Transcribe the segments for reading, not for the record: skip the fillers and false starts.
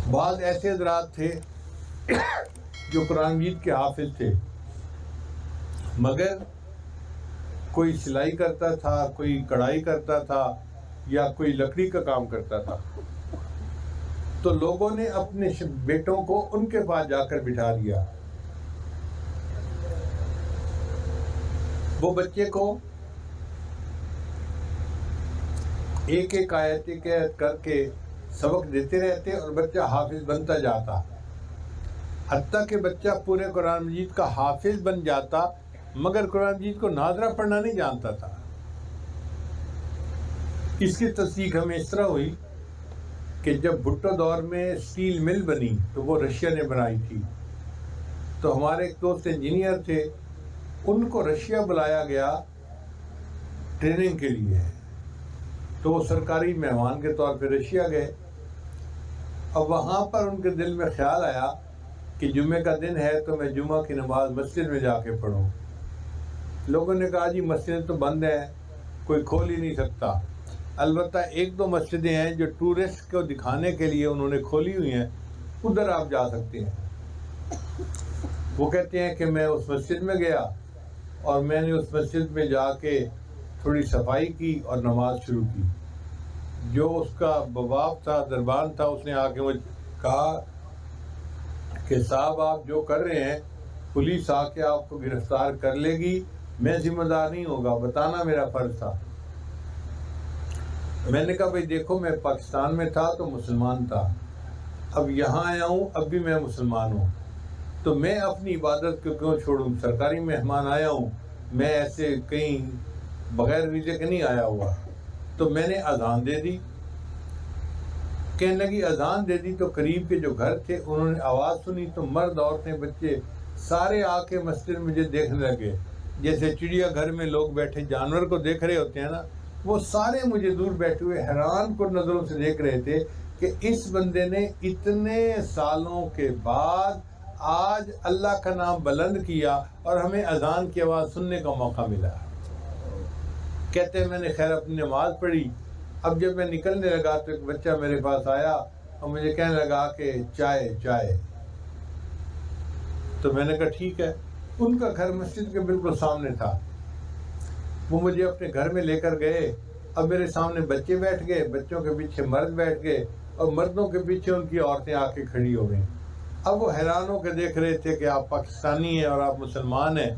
بعض ایسے حضرات تھے جو قرآن مجید کے حافظ تھے، مگر کوئی سلائی کرتا تھا، کوئی کڑھائی کرتا تھا یا کوئی لکڑی کا کام کرتا تھا، تو لوگوں نے اپنے بیٹوں کو ان کے پاس جا کر بٹھا دیا۔ وہ بچے کو ایک ایک آیت کر کے سبق دیتے رہتے اور بچہ حافظ بنتا جاتا، حتیٰ کہ بچہ پورے قرآن مجید کا حافظ بن جاتا، مگر قرآن مجید کو ناظرہ پڑھنا نہیں جانتا تھا۔ اس کی تصدیق ہمیں اس طرح ہوئی کہ جب بھٹو دور میں اسٹیل مل بنی تو وہ رشیا نے بنائی تھی، تو ہمارے ایک دوست انجینئر تھے، ان کو رشیا بلایا گیا ٹریننگ کے لیے، تو وہ سرکاری مہمان کے طور پہ رشیا گئے۔ اب وہاں پر ان کے دل میں خیال آیا کہ جمعے کا دن ہے تو میں جمعہ کی نماز مسجد میں جا کے پڑھوں۔ لوگوں نے کہا جی مسجد تو بند ہے، کوئی کھول ہی نہیں سکتا۔ البتہ ایک دو مسجدیں ہیں جو ٹورسٹ کو دکھانے کے لیے انہوں نے کھولی ہوئی ہیں، ادھر آپ جا سکتے ہیں۔ وہ کہتے ہیں کہ میں اس مسجد میں گیا اور میں نے اس مسجد میں جا کے تھوڑی صفائی کی اور نماز شروع کی۔ جو اس کا بواب تھا، دربان تھا، اس نے آ کے مجھے کہا کہ صاحب آپ جو کر رہے ہیں پولیس آ کے آپ کو گرفتار کر لے گی، میں ذمہ دار نہیں ہوگا، بتانا میرا فرض تھا۔ میں نے کہا بھائی دیکھو میں پاکستان میں تھا تو مسلمان تھا، اب یہاں آیا ہوں اب بھی میں مسلمان ہوں، تو میں اپنی عبادت کو کیوں چھوڑوں؟ سرکاری مہمان آیا ہوں، میں ایسے کہیں بغیر ویزے کے نہیں آیا ہوا۔ تو میں نے اذان دے دی، کہنے لگی اذان دے دی تو قریب کے جو گھر تھے انہوں نے آواز سنی تو مرد عورتیں بچے سارے آ کے مسجد مجھے دیکھنے لگے، جیسے چڑیا گھر میں لوگ بیٹھے جانور کو دیکھ رہے ہوتے ہیں نا، وہ سارے مجھے دور بیٹھے ہوئے حیران کن نظروں سے دیکھ رہے تھے کہ اس بندے نے اتنے سالوں کے بعد آج اللہ کا نام بلند کیا اور ہمیں اذان کی آواز سننے کا موقع ملا۔ کہتے ہیں میں نے خیر اپنی نماز پڑھی، اب جب میں نکلنے لگا تو ایک بچہ میرے پاس آیا اور مجھے کہنے لگا کہ چائے چائے، تو میں نے کہا ٹھیک ہے۔ ان کا گھر مسجد کے بالکل سامنے تھا، وہ مجھے اپنے گھر میں لے کر گئے۔ اب میرے سامنے بچے بیٹھ گئے، بچوں کے پیچھے مرد بیٹھ گئے اور مردوں کے پیچھے ان کی عورتیں آ کے کھڑی ہو گئیں۔ اب وہ حیران ہو کے دیکھ رہے تھے کہ آپ پاکستانی ہیں اور آپ مسلمان ہیں۔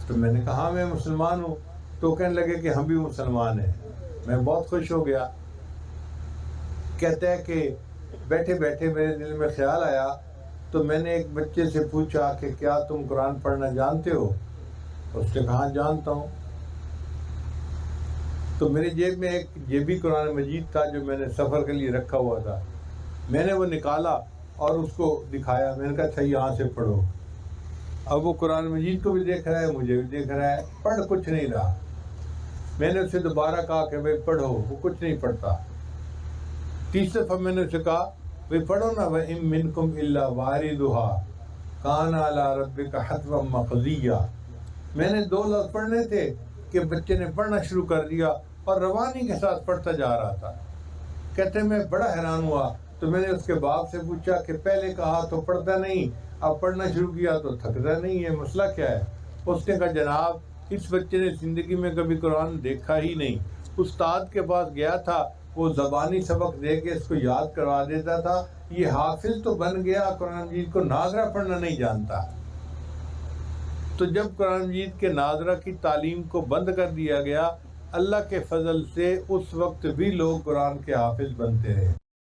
تو میں نے کہا میں مسلمان ہوں، تو کہنے لگے کہ ہم بھی مسلمان ہیں۔ میں بہت خوش ہو گیا۔ کہتا ہے کہ بیٹھے بیٹھے میرے دل میں خیال آیا تو میں نے ایک بچے سے پوچھا کہ کیا تم قرآن پڑھنا جانتے ہو؟ اس نے کہا جانتا ہوں۔ تو میری جیب میں ایک جیبی قرآن مجید تھا جو میں نے سفر کے لیے رکھا ہوا تھا، میں نے وہ نکالا اور اس کو دکھایا، میں نے کہا اچھا یہاں سے پڑھو۔ اب وہ قرآن مجید کو بھی دیکھ رہا ہے، مجھے بھی دیکھ رہا ہے، پڑھ کچھ نہیں رہا۔ میں نے اسے دوبارہ کہا کہ بھائی پڑھو، وہ کچھ نہیں پڑھتا۔ تیسری دفعہ میں نے اسے کہا بھائی پڑھو نا، وَإِن مِّنكُمْ إِلَّا وَارِدُهَا كَانَ عَلَىٰ رَبِّكَ حَتْمًا مَّقْضِيًّا۔ میں نے 2 لفظ پڑھنے تھے کہ بچے نے پڑھنا شروع کر دیا اور روانی کے ساتھ پڑھتا جا رہا تھا۔ کہتے میں بڑا حیران ہوا، تو میں نے اس کے باپ سے پوچھا کہ پہلے کہا تو پڑھتا نہیں، اب پڑھنا شروع کیا تو تھکتا نہیں ہے، مسئلہ کیا ہے؟ اس نے کہا جناب اس بچے نے زندگی میں کبھی قرآن دیکھا ہی نہیں، استاد کے پاس گیا تھا، وہ زبانی سبق دے کے اس کو یاد کروا دیتا تھا، یہ حافظ تو بن گیا، قرآن مجید کو ناظرہ پڑھنا نہیں جانتا۔ تو جب قرآن مجید کے ناظرہ کی تعلیم کو بند کر دیا گیا، اللہ کے فضل سے اس وقت بھی لوگ قرآن کے حافظ بنتے رہے۔